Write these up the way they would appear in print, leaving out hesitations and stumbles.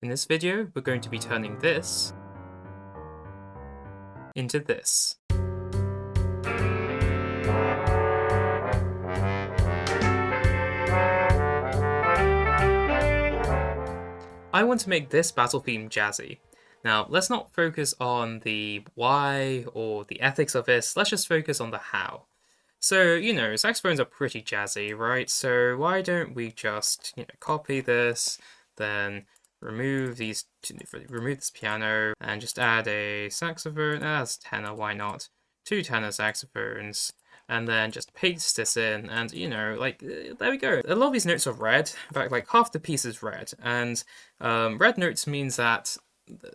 In this video, we're going to be turning this into this. I want to make this battle theme jazzy. Now, let's not focus on the why or the ethics of this, let's just focus on the how. So, saxophones are pretty jazzy, right? So why don't we just, copy this, then remove this piano, and just add a saxophone, as tenor, why not? 2 tenor saxophones, and then just paste this in, and, there we go. A lot of these notes are red. In fact, like, half the piece is red, and red notes means that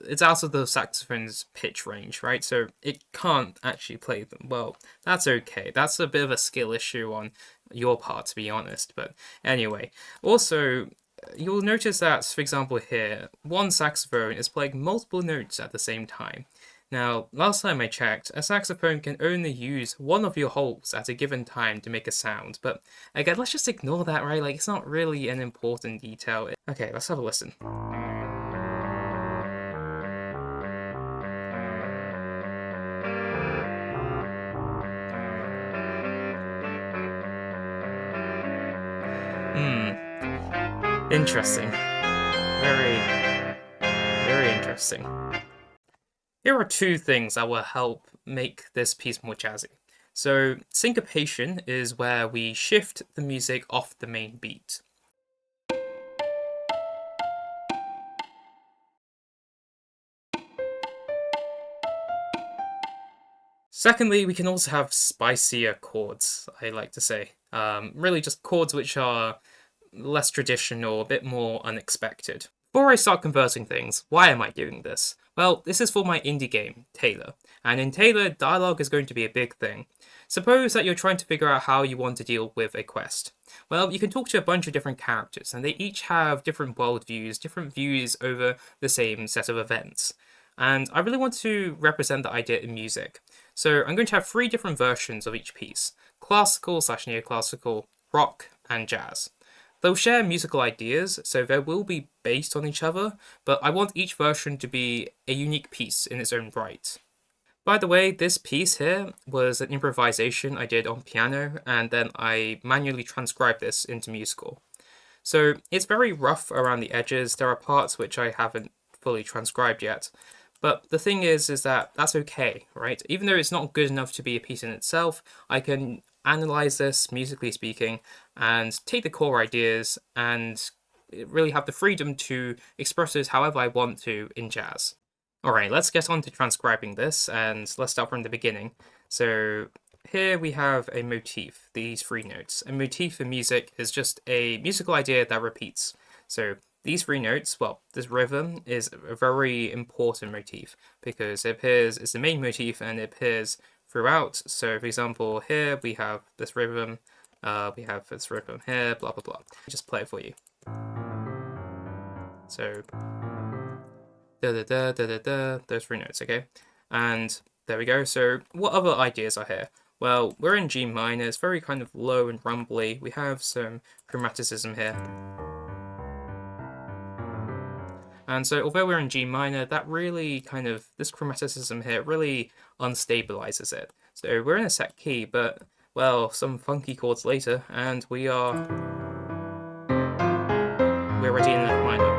it's out of the saxophone's pitch range, right? So it can't actually play them. Well, that's okay. That's a bit of a skill issue on your part, to be honest. But anyway, also, you'll notice that, for example, here, one saxophone is playing multiple notes at the same time. Now, last time I checked, a saxophone can only use one of your holes at a given time to make a sound, but again, let's just ignore that, right? Like, it's not really an important detail. Okay, let's have a listen. Interesting. Very, very interesting. Here are 2 things that will help make this piece more jazzy. So, syncopation is where we shift the music off the main beat. Secondly, we can also have spicier chords, I like to say. Really just chords which are less traditional, a bit more unexpected. Before I start converting things, why am I doing this? Well, this is for my indie game, Taylor. And in Taylor, dialogue is going to be a big thing. Suppose that you're trying to figure out how you want to deal with a quest. Well, you can talk to a bunch of different characters, and they each have different worldviews, different views over the same set of events. And I really want to represent the idea in music. So I'm going to have 3 different versions of each piece: classical / neoclassical, rock, and jazz. They'll share musical ideas, so they will be based on each other, but I want each version to be a unique piece in its own right. By the way, this piece here was an improvisation I did on piano, and then I manually transcribed this into Musescore. So it's very rough around the edges. There are parts which I haven't fully transcribed yet. But the thing is that that's okay, right? Even though it's not good enough to be a piece in itself, I can analyze this, musically speaking, and take the core ideas and really have the freedom to express this however I want to in jazz. Alright, let's get on to transcribing this, and let's start from the beginning. So here we have a motif, these 3 notes. A motif in music is just a musical idea that repeats. So these 3 notes, well, this rhythm is a very important motif because it appears, it's the main motif and it appears throughout. So for example, here we have this rhythm, here, blah blah blah. Just play it for you. So da da da da da da, those 3 notes, okay? And there we go. So what other ideas are here? Well, we're in G minor, it's very kind of low and rumbly. We have some chromaticism here. And so although we're in G minor, that really kind of, this chromaticism here really unstabilizes it. So we're in a set key, but, well, some funky chords later, and we're already in F minor.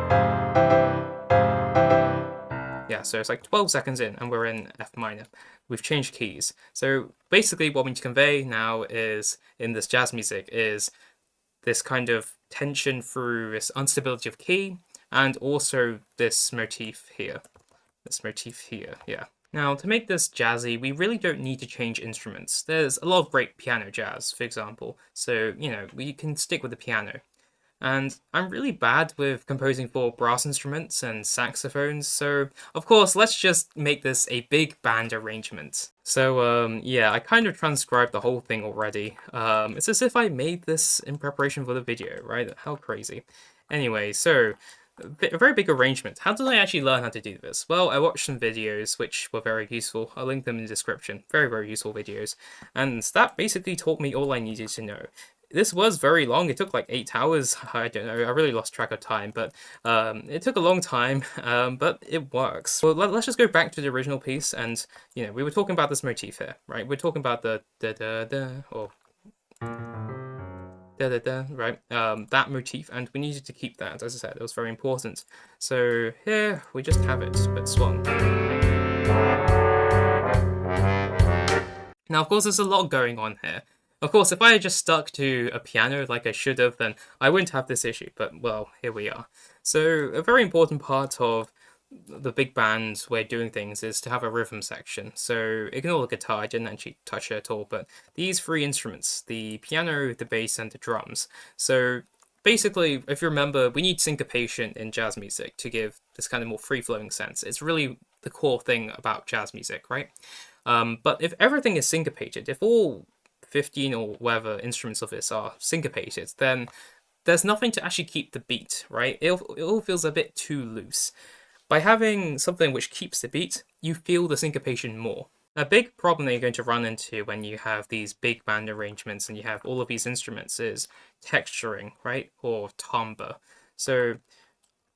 Yeah, so it's like 12 seconds in, and we're in F minor. We've changed keys. So basically what we need to convey now is, in this jazz music, is this kind of tension through this instability of key, and also this motif here. Yeah. Now, to make this jazzy, we really don't need to change instruments. There's a lot of great piano jazz, for example, so, we can stick with the piano. And I'm really bad with composing for brass instruments and saxophones, so of course, let's just make this a big band arrangement. So, yeah, I kind of transcribed the whole thing already. It's as if I made this in preparation for the video, right? How crazy. Anyway, so a very big arrangement. How did I actually learn how to do this? Well, I watched some videos which were very useful. I'll link them in the description. Very, very useful videos. And that basically taught me all I needed to know. this was very long. It took like 8 hours. I don't know. I really lost track of time, but it took a long time. But it works. Well, let's just go back to the original piece, and we were talking about this motif here, right? We're talking about the da da da or da da da, right? That motif, and we needed to keep that. As I said, it was very important. So here we just have it, but swung. Now, of course, there's a lot going on here. Of course, if I had just stuck to a piano like I should have, then I wouldn't have this issue, but, well, here we are. So, a very important part of the big band way of doing things is to have a rhythm section. So, ignore the guitar, I didn't actually touch it at all, but these three instruments, the piano, the bass, and the drums. So, basically, if you remember, we need syncopation in jazz music to give this kind of more free-flowing sense. It's really the core thing about jazz music, right? But if everything is syncopated, if all 15 or whatever instruments of this are syncopated, then there's nothing to actually keep the beat, right? It all feels a bit too loose. By having something which keeps the beat, you feel the syncopation more. A big problem that you're going to run into when you have these big band arrangements and you have all of these instruments is texturing, right? Or timbre. So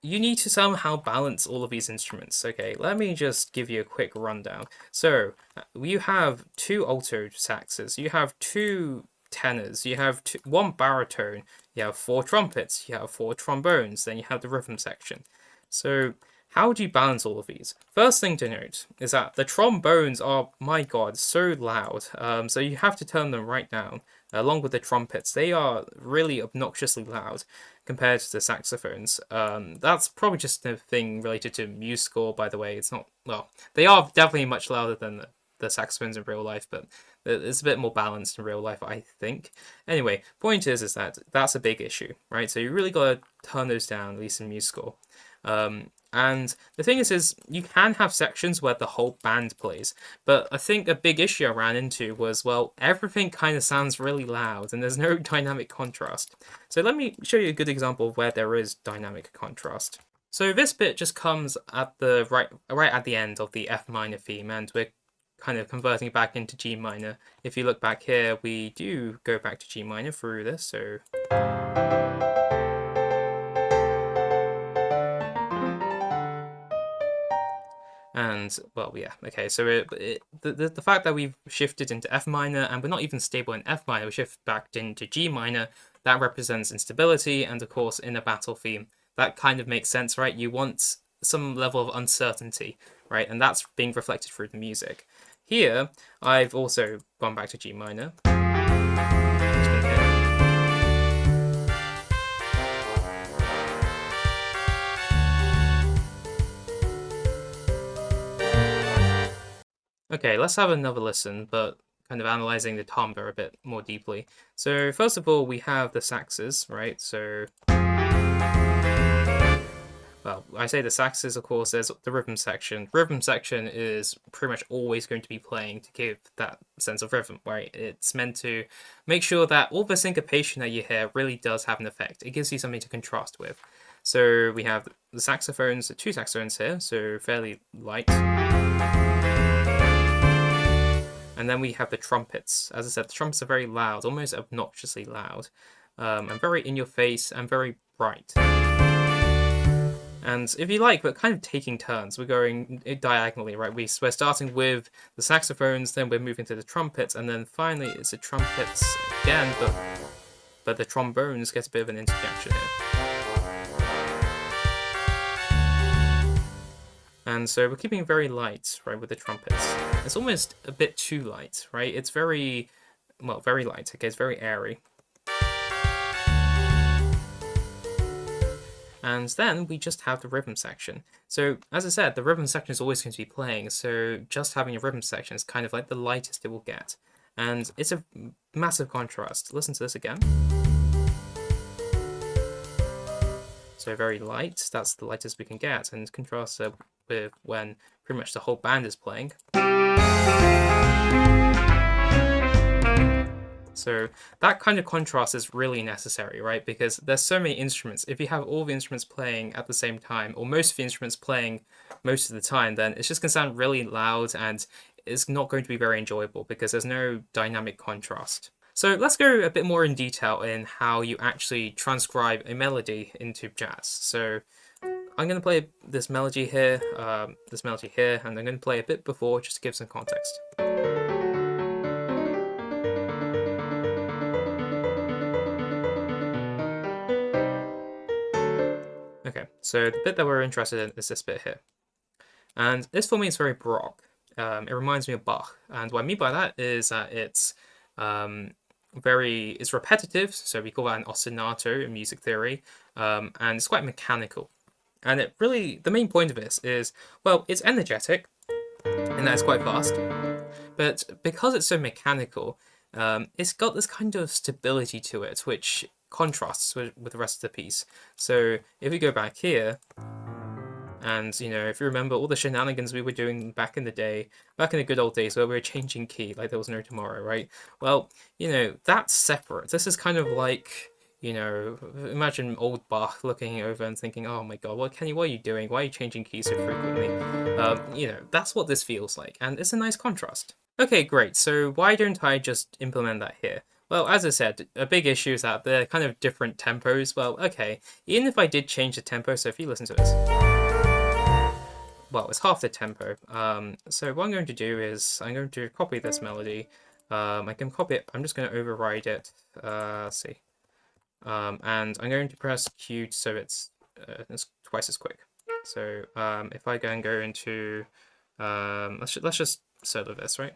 you need to somehow balance all of these instruments. Okay, let me just give you a quick rundown. So, you have 2 alto saxes, you have 2 tenors, you have 1 baritone, you have 4 trumpets, you have 4 trombones, then you have the rhythm section. So, how do you balance all of these? First thing to note is that the trombones are, my god, so loud. So you have to turn them right down, along with the trumpets. They are really obnoxiously loud compared to the saxophones. That's probably just a thing related to Musescore, by the way. It's not, well, they are definitely much louder than the saxophones in real life, but it's a bit more balanced in real life, I think. Anyway, point is that that's a big issue, right? So you really got to turn those down, at least in Musescore. And the thing is you can have sections where the whole band plays, but I think a big issue I ran into was, well, everything kind of sounds really loud and there's no dynamic contrast. So let me show you a good example of where there is dynamic contrast. So this bit just comes at the right at the end of the F minor theme, and we're kind of converting it back into G minor. If you look back here, we do go back to G minor through this, so... And, well, yeah, okay, so the fact that we've shifted into F minor, and we're not even stable in F minor, we shift back into G minor, that represents instability, and of course, in a battle theme, that kind of makes sense, right? You want some level of uncertainty, right? And that's being reflected through the music. Here, I've also gone back to G minor. Okay, let's have another listen, but kind of analyzing the timbre a bit more deeply. So first of all, we have the saxes, right? So, well, I say the saxes, of course, there's the rhythm section. Rhythm section is pretty much always going to be playing to give that sense of rhythm, right? It's meant to make sure that all the syncopation that you hear really does have an effect. It gives you something to contrast with. So we have the saxophones, the 2 saxophones here, so fairly light. And then we have the trumpets. As I said, the trumpets are very loud, almost obnoxiously loud, and very in your face and very bright. And if you like, we're kind of taking turns. We're going diagonally, right? We're starting with the saxophones, then we're moving to the trumpets, and then finally it's the trumpets again, but the trombones get a bit of an interjection here. And so we're keeping it very light, right, with the trumpets. It's almost a bit too light, right? It's very, well, very light, okay? It's very airy. And then we just have the rhythm section. So, as I said, the rhythm section is always going to be playing, so just having a rhythm section is kind of like the lightest it will get. And it's a massive contrast. Listen to this again. So very light, that's the lightest we can get, and contrast it with when pretty much the whole band is playing. So that kind of contrast is really necessary, right? Because there's so many instruments. If you have all the instruments playing at the same time, or most of the instruments playing most of the time, then it's just going to sound really loud and it's not going to be very enjoyable because there's no dynamic contrast. So let's go a bit more in detail in how you actually transcribe a melody into jazz. So I'm going to play this melody here, and I'm going to play a bit before just to give some context. Okay, so the bit that we're interested in is this bit here. And this for me is very Baroque. It reminds me of Bach. And what I mean by that is that it's it's repetitive, so we call that an ostinato in music theory, and it's quite mechanical. And it really, the main point of this is, well, it's energetic, and that it's quite fast, but because it's so mechanical, it's got this kind of stability to it, which contrasts with the rest of the piece. So if we go back here, and, if you remember all the shenanigans we were doing back in the day, back in the good old days where we were changing key like there was no tomorrow, right? Well, that's separate. This is kind of like, imagine old Bach looking over and thinking, oh my God, Kenny, what are you doing? Why are you changing keys so frequently? That's what this feels like, and it's a nice contrast. Okay, great. So why don't I just implement that here? Well, as I said, a big issue is that they're kind of different tempos. Well, okay, even if I did change the tempo, so if you listen to this, well, it's half the tempo. So what I'm going to do is I'm going to copy this melody. I can copy it. I'm just going to override it. Let's see. And I'm going to press Q so it's twice as quick. So if I go into let's just solo this, right?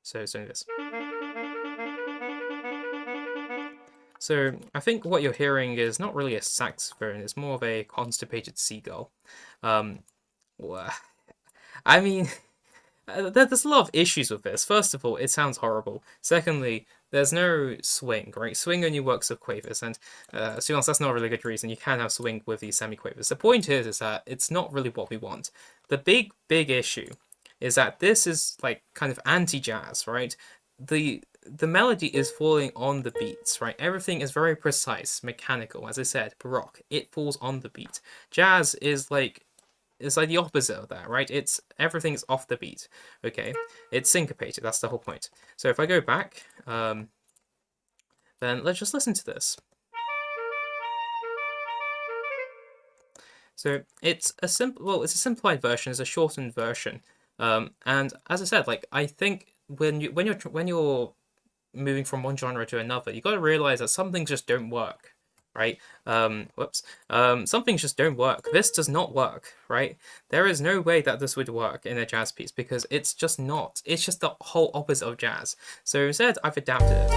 So it's doing this. So I think what you're hearing is not really a saxophone, it's more of a constipated seagull. I mean, there's a lot of issues with this. First of all, it sounds horrible. Secondly, there's no swing, right? Swing only works with quavers, and to be honest, that's not a really good reason. You can have swing with these semi-quavers. The point is that it's not really what we want. The big issue is that this is like kind of anti-jazz, right? The melody is falling on the beats, right? Everything is very precise, mechanical. As I said, Baroque, it falls on the beat. Jazz is like the opposite of that, right? Everything's off the beat. Okay, it's syncopated. That's the whole point. So if I go back, then let's just listen to this. So it's a simplified version. It's a shortened version. And as I said, like I think when you're moving from one genre to another, you got to realize that some things just don't work, right? Some things just don't work. This does not work, right? There is no way that this would work in a jazz piece because it's just not. It's just the whole opposite of jazz. So instead, I've adapted it.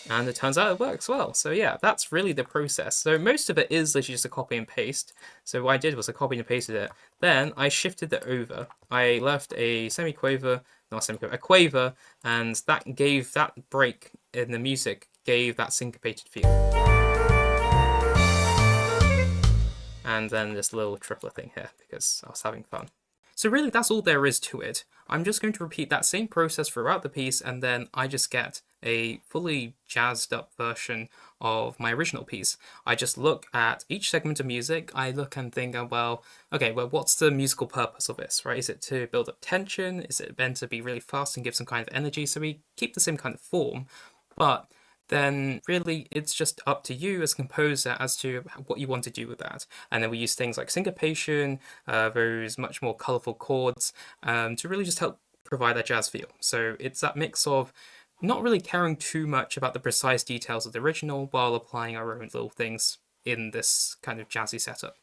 And it turns out it works well. So yeah, that's really the process. So most of it is literally just a copy and paste. So what I did was I copied and pasted it. Then I shifted it over. I left a semi-quaver, not semi-quaver, a quaver, and that break in the music gave that syncopated feel. And then this little triplet thing here because I was having fun. So really, that's all there is to it. I'm just going to repeat that same process throughout the piece, and then I just get a fully jazzed up version of my original piece. I just look at each segment of music, I look and think, well, okay, well, what's the musical purpose of this, right? Is it to build up tension? Is it meant to be really fast and give some kind of energy? So we keep the same kind of form, but then really it's just up to you as a composer as to what you want to do with that. And then we use things like syncopation, those much more colourful chords, to really just help provide that jazz feel. So it's that mix of not really caring too much about the precise details of the original while applying our own little things in this kind of jazzy setup.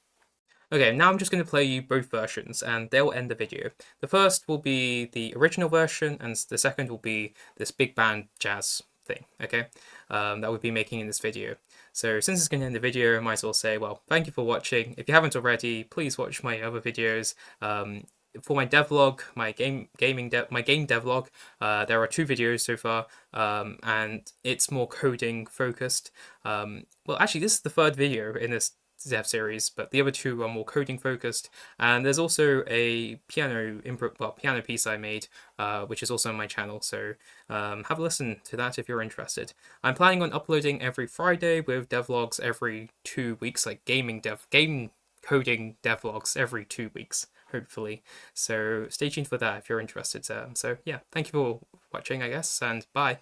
Okay, now I'm just going to play you both versions and they'll end the video. The first will be the original version and the second will be this big band jazz thing, okay, that we'll be making in this video. So since it's going to end the video, I might as well say, well, thank you for watching. If you haven't already, please watch my other videos. For my devlog, my game devlog, there are 2 videos so far, and it's more coding focused. Well, actually, this is the 3rd video in this dev series, but the other 2 are more coding focused. And there's also a piano piece I made, which is also on my channel. So have a listen to that if you're interested. I'm planning on uploading every Friday with devlogs every 2 weeks, like game coding devlogs every 2 weeks, hopefully. So stay tuned for that if you're interested. So yeah, thank you for watching, I guess, and bye.